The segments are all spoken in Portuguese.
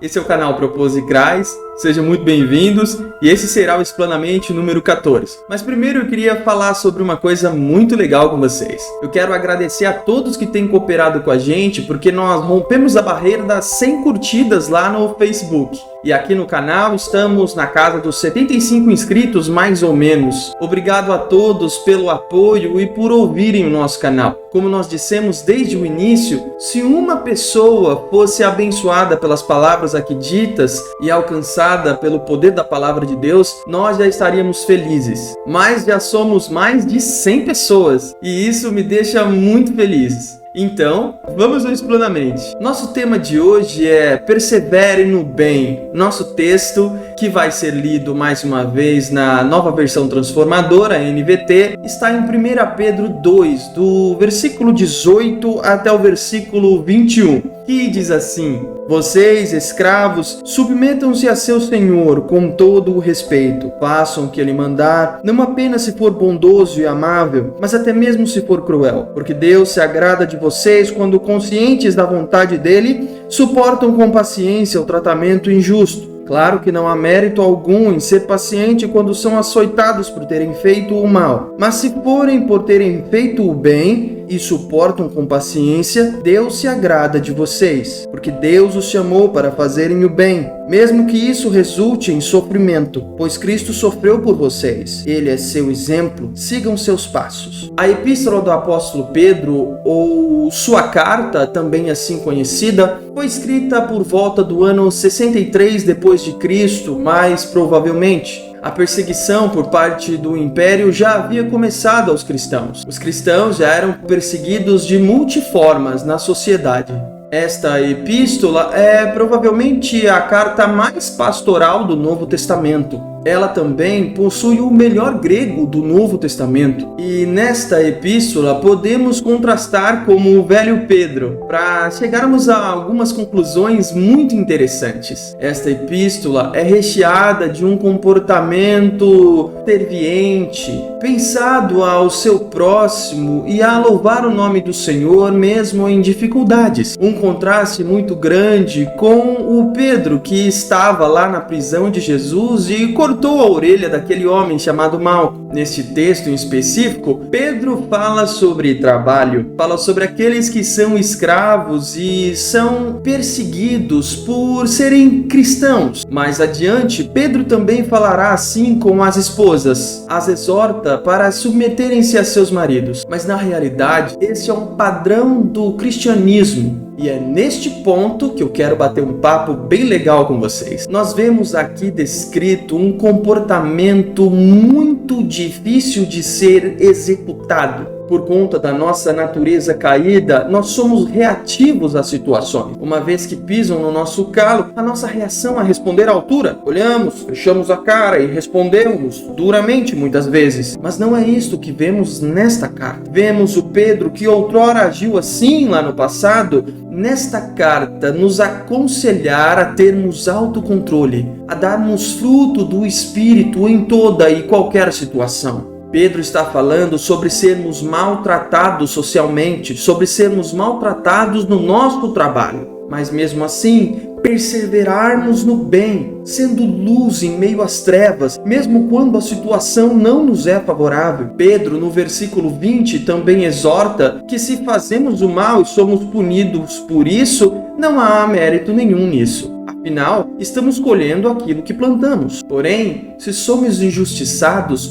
esse é o canal Propôs e Crais, sejam muito bem-vindos e esse será o Explanamente número 14. Mas primeiro eu queria falar sobre uma coisa muito legal com vocês. Eu quero agradecer a todos que têm cooperado com a gente, porque nós rompemos a barreira das 100 curtidas lá no Facebook. E aqui no canal estamos na casa dos 75 inscritos, mais ou menos. Obrigado a todos pelo apoio e por ouvirem o nosso canal. Como nós dissemos desde o início, se uma pessoa fosse abençoada pelas palavras aqui ditas e alcançada pelo poder da palavra de Deus, nós já estaríamos felizes. Mas já somos mais de 100 pessoas e isso me deixa muito feliz. Então, vamos ao Explanamente. Nosso tema de hoje é Persevere no Bem. Nosso texto, que vai ser lido mais uma vez na Nova Versão Transformadora, NVT, está em 1 Pedro 2, do versículo 18 até o versículo 21, que diz assim: Vocês, escravos, submetam-se a seu Senhor com todo o respeito. Façam o que Ele mandar, não apenas se for bondoso e amável, mas até mesmo se for cruel, porque Deus se agrada de vocês quando, conscientes da vontade dEle, suportam com paciência o tratamento injusto. Claro que não há mérito algum em ser paciente quando são açoitados por terem feito o mal. Mas se forem por terem feito o bem e suportam com paciência, Deus se agrada de vocês, porque Deus os chamou para fazerem o bem, mesmo que isso resulte em sofrimento, pois Cristo sofreu por vocês. Ele é seu exemplo, sigam seus passos. A Epístola do Apóstolo Pedro, ou sua carta, também assim conhecida, foi escrita por volta do ano 63 depois de Cristo, mais provavelmente. A perseguição por parte do Império já havia começado aos cristãos. Os cristãos já eram perseguidos de multiformas na sociedade. Esta epístola é provavelmente a carta mais pastoral do Novo Testamento. Ela também possui o melhor grego do Novo Testamento. E nesta epístola podemos contrastar com o velho Pedro, para chegarmos a algumas conclusões muito interessantes. Esta epístola é recheada de um comportamento serviente, pensado ao seu próximo e a louvar o nome do Senhor mesmo em dificuldades. Um contraste muito grande com o Pedro, que estava lá na prisão de Jesus e cortou a orelha daquele homem chamado Malco. Neste texto em específico, Pedro fala sobre trabalho, fala sobre aqueles que são escravos e são perseguidos por serem cristãos. Mais adiante, Pedro também falará assim com as esposas, as exorta para submeterem-se a seus maridos. Mas na realidade, esse é um padrão do cristianismo. E é neste ponto que eu quero bater um papo bem legal com vocês. Nós vemos aqui descrito um comportamento muito difícil de ser executado. Por conta da nossa natureza caída, nós somos reativos às situações. Uma vez que pisam no nosso calo, a nossa reação é responder à altura. Olhamos, fechamos a cara e respondemos duramente muitas vezes. Mas não é isto que vemos nesta carta. Vemos o Pedro, que outrora agiu assim lá no passado, nesta carta nos aconselhar a termos autocontrole, a darmos fruto do Espírito em toda e qualquer situação. Pedro está falando sobre sermos maltratados socialmente, sobre sermos maltratados no nosso trabalho. Mas mesmo assim, perseverarmos no bem, sendo luz em meio às trevas, mesmo quando a situação não nos é favorável. Pedro, no versículo 20, também exorta que se fazemos o mal e somos punidos por isso, não há mérito nenhum nisso. Afinal, estamos colhendo aquilo que plantamos. Porém, se somos injustiçados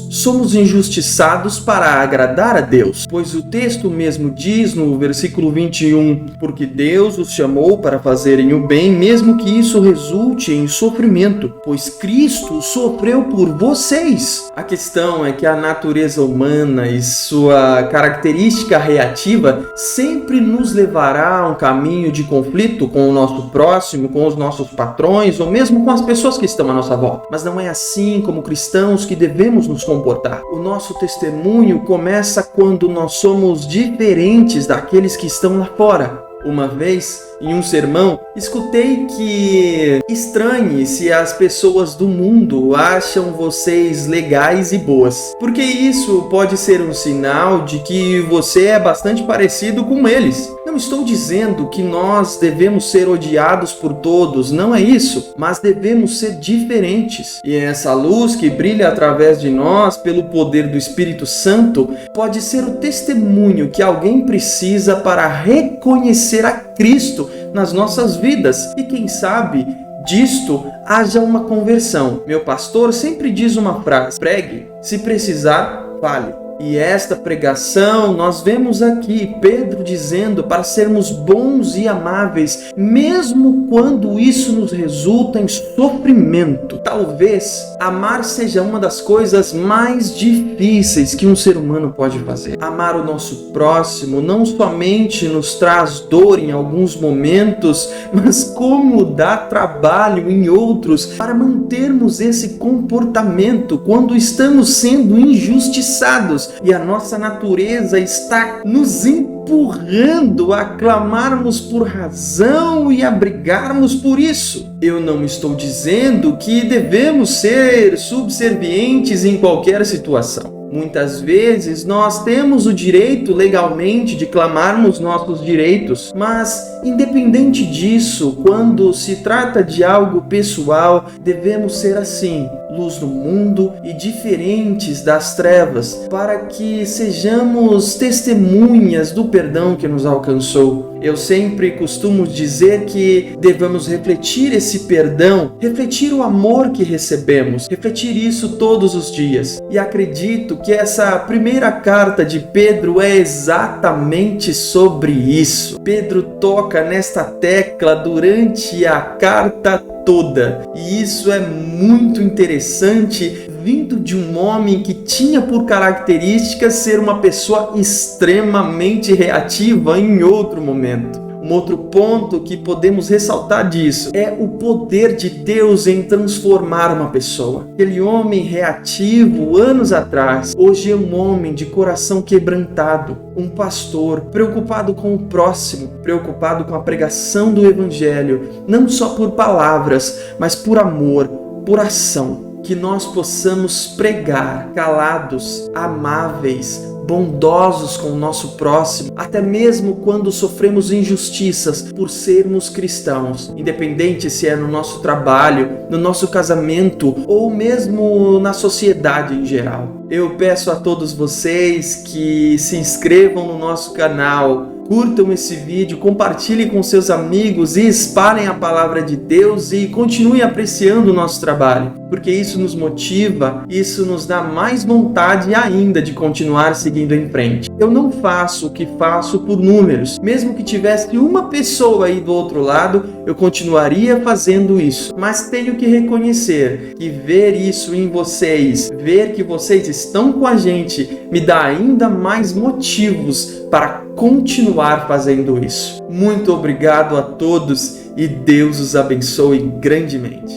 para agradar a Deus. Pois o texto mesmo diz no versículo 21, porque Deus os chamou para fazerem o bem, mesmo que isso resulte em sofrimento, pois Cristo sofreu por vocês. A questão é que a natureza humana e sua característica reativa sempre nos levará a um caminho de conflito com o nosso próximo, com os nossos patrões ou mesmo com as pessoas que estão à nossa volta. Mas não é assim como cristãos que devemos nos comportar. O nosso testemunho começa quando nós somos diferentes daqueles que estão lá fora. Uma vez, em um sermão, escutei que estranhe se as pessoas do mundo acham vocês legais e boas, porque isso pode ser um sinal de que você é bastante parecido com eles. Não não estou dizendo que nós devemos ser odiados por todos, não é isso, mas devemos ser diferentes. E essa luz que brilha através de nós, pelo poder do Espírito Santo, pode ser o testemunho que alguém precisa para reconhecer a Cristo nas nossas vidas. E quem sabe disto haja uma conversão. Meu pastor sempre diz uma frase: pregue, se precisar, fale. E esta pregação, nós vemos aqui Pedro dizendo para sermos bons e amáveis, mesmo quando isso nos resulta em sofrimento. Talvez amar seja uma das coisas mais difíceis que um ser humano pode fazer. Amar o nosso próximo não somente nos traz dor em alguns momentos, mas como dá trabalho em outros para mantermos esse comportamento quando estamos sendo injustiçados. E a nossa natureza está nos empurrando a clamarmos por razão e a brigarmos por isso. Eu não estou dizendo que devemos ser subservientes em qualquer situação. Muitas vezes nós temos o direito legalmente de clamarmos nossos direitos, mas independente disso, quando se trata de algo pessoal, devemos ser assim, luz no mundo e diferentes das trevas, para que sejamos testemunhas do perdão que nos alcançou. Eu sempre costumo dizer que devemos refletir esse perdão, refletir o amor que recebemos, refletir isso todos os dias. E acredito que essa primeira carta de Pedro é exatamente sobre isso. Pedro toca nesta tecla durante a carta toda. E isso é muito interessante, vindo de um homem que tinha por característica ser uma pessoa extremamente reativa em outro momento. Um outro ponto que podemos ressaltar disso é o poder de Deus em transformar uma pessoa. Aquele homem reativo anos atrás, hoje é um homem de coração quebrantado, um pastor preocupado com o próximo, preocupado com a pregação do Evangelho, não só por palavras, mas por amor, por ação. Que nós possamos pregar calados, amáveis, bondosos com o nosso próximo, até mesmo quando sofremos injustiças por sermos cristãos, independente se é no nosso trabalho, no nosso casamento ou mesmo na sociedade em geral. Eu peço a todos vocês que se inscrevam no nosso canal, curtam esse vídeo, compartilhem com seus amigos e espalhem a palavra de Deus e continuem apreciando o nosso trabalho, porque isso nos motiva, isso nos dá mais vontade ainda de continuar seguindo em frente. Eu não faço o que faço por números. Mesmo que tivesse uma pessoa aí do outro lado, eu continuaria fazendo isso. Mas tenho que reconhecer que ver isso em vocês, ver que vocês estão com a gente, me dá ainda mais motivos para continuar fazendo isso. Muito obrigado a todos e Deus os abençoe grandemente.